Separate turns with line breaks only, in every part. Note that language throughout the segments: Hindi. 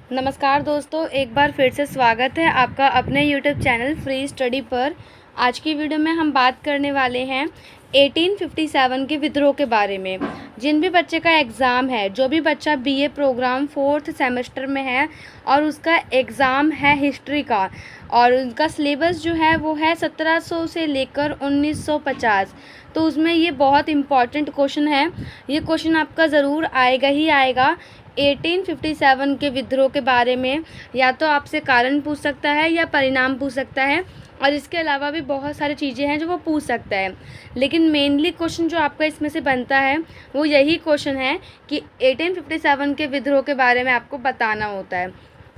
नमस्कार दोस्तों, एक बार फिर से स्वागत है आपका अपने यूट्यूब चैनल फ्री स्टडी पर। आज की वीडियो में हम बात करने वाले हैं 1857 के विद्रोह के बारे में। जिन भी बच्चे का एग्ज़ाम है, जो भी बच्चा बीए प्रोग्राम 4th सेमेस्टर में है और उसका एग्ज़ाम है हिस्ट्री का और उनका सिलेबस जो है वो है 1700 से लेकर 1950, तो उसमें ये बहुत इम्पॉर्टेंट क्वेश्चन है। ये क्वेश्चन आपका ज़रूर आएगा ही आएगा। 1857 के विद्रोह के बारे में या तो आपसे कारण पूछ सकता है या परिणाम पूछ सकता है, और इसके अलावा भी बहुत सारी चीज़ें हैं जो वो पूछ सकता है। लेकिन मेनली क्वेश्चन जो आपका इसमें से बनता है वो यही क्वेश्चन है कि 1857 के विद्रोह के बारे में आपको बताना होता है।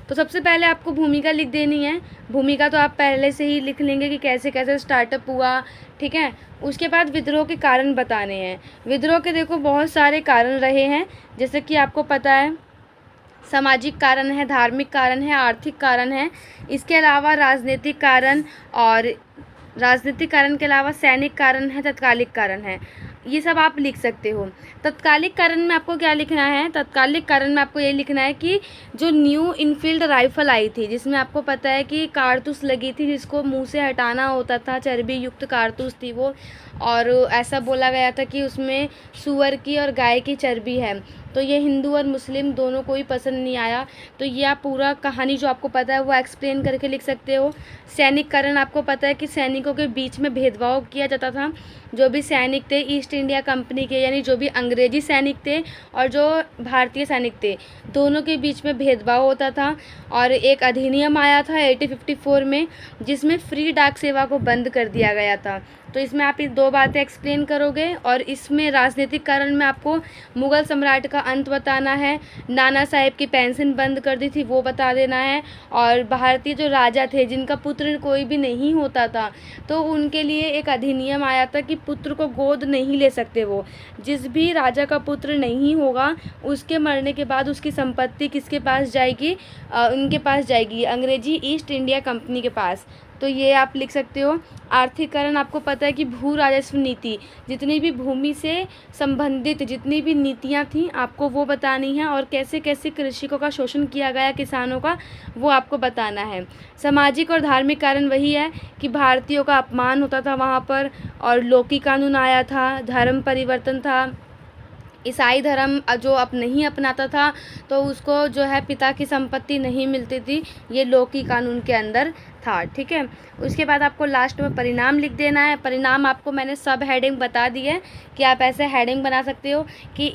तो सबसे पहले आपको भूमिका लिख देनी है। भूमिका तो आप पहले से ही लिख लेंगे कि कैसे कैसे स्टार्टअप हुआ, ठीक है। उसके बाद विद्रोह के कारण बताने हैं। विद्रोह के देखो बहुत सारे कारण रहे हैं, जैसे कि आपको पता है सामाजिक कारण है, धार्मिक कारण है, आर्थिक कारण है। इसके अलावा राजनीतिक कारण, और राजनीतिक कारण के अलावा सैनिक कारण है, तत्कालिक कारण है। ये सब आप लिख सकते हो। तत्कालिक कारण में आपको क्या लिखना है? तत्कालिक कारण में आपको ये लिखना है कि जो न्यू इनफील्ड राइफ़ल आई थी, जिसमें आपको पता है कि कारतूस लगी थी, जिसको मुंह से हटाना होता था, चर्बी युक्त कारतूस थी वो, और ऐसा बोला गया था कि उसमें सूअर की और गाय की चर्बी है। तो ये हिंदू और मुस्लिम दोनों को ही पसंद नहीं आया। तो ये आप पूरा कहानी जो आपको पता है वो एक्सप्लेन करके लिख सकते हो। सैनिक कारण आपको पता है कि सैनिकों के बीच में भेदभाव किया जाता था। जो भी सैनिक थे ईस्ट इंडिया कंपनी के, यानी जो भी अंग्रेजी सैनिक थे और जो भारतीय सैनिक थे, दोनों के बीच में भेदभाव होता था। और एक अधिनियम आया था 1854 में, जिसमें फ्री डाक सेवा को बंद कर दिया गया था। तो इसमें आप ये दो बातें एक्सप्लेन करोगे। और इसमें राजनीतिक कारण में आपको मुग़ल सम्राट का अंत बताना है, नाना साहेब की पेंशन बंद कर दी थी वो बता देना है, और भारतीय जो राजा थे जिनका पुत्र कोई भी नहीं होता था, तो उनके लिए एक अधिनियम आया था कि पुत्र को गोद नहीं ले सकते वो। जिस भी राजा का पुत्र नहीं होगा उसके मरने के बाद उसकी संपत्ति किसके पास जाएगी? उनके पास जाएगी, अंग्रेजी ईस्ट इंडिया कंपनी के पास। तो ये आप लिख सकते हो। आर्थिक कारण आपको पता है कि भू राजस्व नीति, जितनी भी भूमि से संबंधित जितनी भी नीतियाँ थीं आपको वो बतानी है, और कैसे कैसे कृषकों का शोषण किया गया, किसानों का, वो आपको बताना है। सामाजिक और धार्मिक कारण वही है कि भारतीयों का अपमान होता था वहाँ पर, और लोकी कानून आया था, धर्म परिवर्तन था, ईसाई धर्म जो अब नहीं अपनाता था तो उसको जो है पिता की संपत्ति नहीं मिलती थी, ये लोकी कानून के अंदर था, ठीक है। उसके बाद आपको लास्ट में परिणाम लिख देना है। परिणाम आपको मैंने सब हेडिंग बता दी है कि आप ऐसे हेडिंग बना सकते हो कि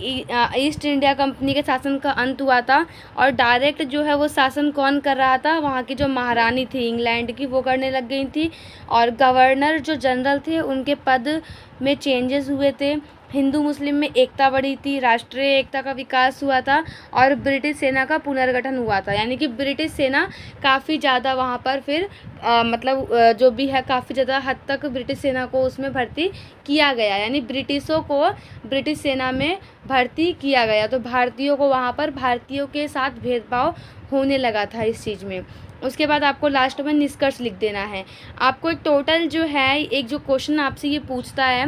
ईस्ट इंडिया कंपनी के शासन का अंत हुआ था, और डायरेक्ट जो है वो शासन कौन कर रहा था? वहाँ की जो महारानी थी इंग्लैंड की, वो करने लग गई थी, और गवर्नर जो जनरल थे उनके पद में चेंजेस हुए थे। हिंदू मुस्लिम में एकता बढ़ी थी, राष्ट्रीय एकता का विकास हुआ था, और ब्रिटिश सेना का पुनर्गठन हुआ था। यानी कि ब्रिटिश सेना काफ़ी ज़्यादा वहाँ पर फिर जो भी है काफ़ी ज़्यादा हद तक ब्रिटिश सेना को उसमें भर्ती किया गया, यानी ब्रिटिशों को ब्रिटिश सेना में भर्ती किया गया। तो भारतीयों को वहाँ पर भारतीयों के साथ भेदभाव होने लगा था इस चीज़ में। उसके बाद आपको लास्ट में निष्कर्ष लिख देना है। आपको टोटल जो है एक जो क्वेश्चन आपसे ये पूछता है,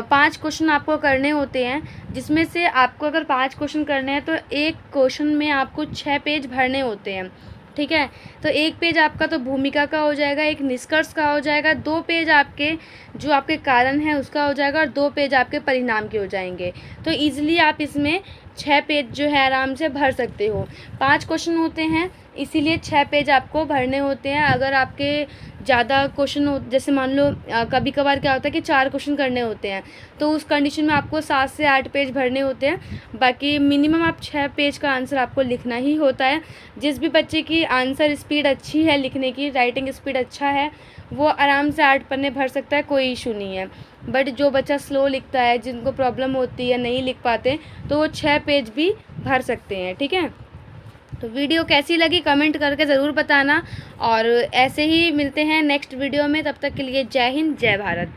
5 क्वेश्चन आपको करने होते हैं, जिसमें से आपको अगर 5 क्वेश्चन करने हैं तो एक क्वेश्चन में आपको 6 पेज भरने होते हैं, ठीक है। तो एक पेज आपका तो भूमिका का हो जाएगा, एक निष्कर्ष का हो जाएगा, 2 पेज आपके जो आपके कारण है उसका हो जाएगा, और 2 पेज आपके परिणाम के हो जाएंगे। तो ईज़िली आप इसमें 6 पेज जो है आराम से भर सकते हो। 5 क्वेश्चन होते हैं, इसीलिए 6 पेज आपको भरने होते हैं। अगर आपके ज़्यादा क्वेश्चन हो, जैसे मान लो कभी कभार क्या होता है कि 4 क्वेश्चन करने होते हैं, तो उस कंडीशन में आपको 7 से 8 पेज भरने होते हैं। बाकी मिनिमम आप 6 पेज का आंसर आपको लिखना ही होता है। जिस भी बच्चे की आंसर स्पीड अच्छी है, लिखने की राइटिंग स्पीड अच्छा है, वो आराम से 8 पन्ने भर सकता है, कोई इशू नहीं है। बट जो बच्चा स्लो लिखता है, जिनको प्रॉब्लम होती है, नहीं लिख पाते, तो वो 6 पेज भी भर सकते हैं, ठीक है। तो वीडियो कैसी लगी कमेंट करके ज़रूर बताना, और ऐसे ही मिलते हैं नेक्स्ट वीडियो में। तब तक के लिए जय हिंद, जय भारत।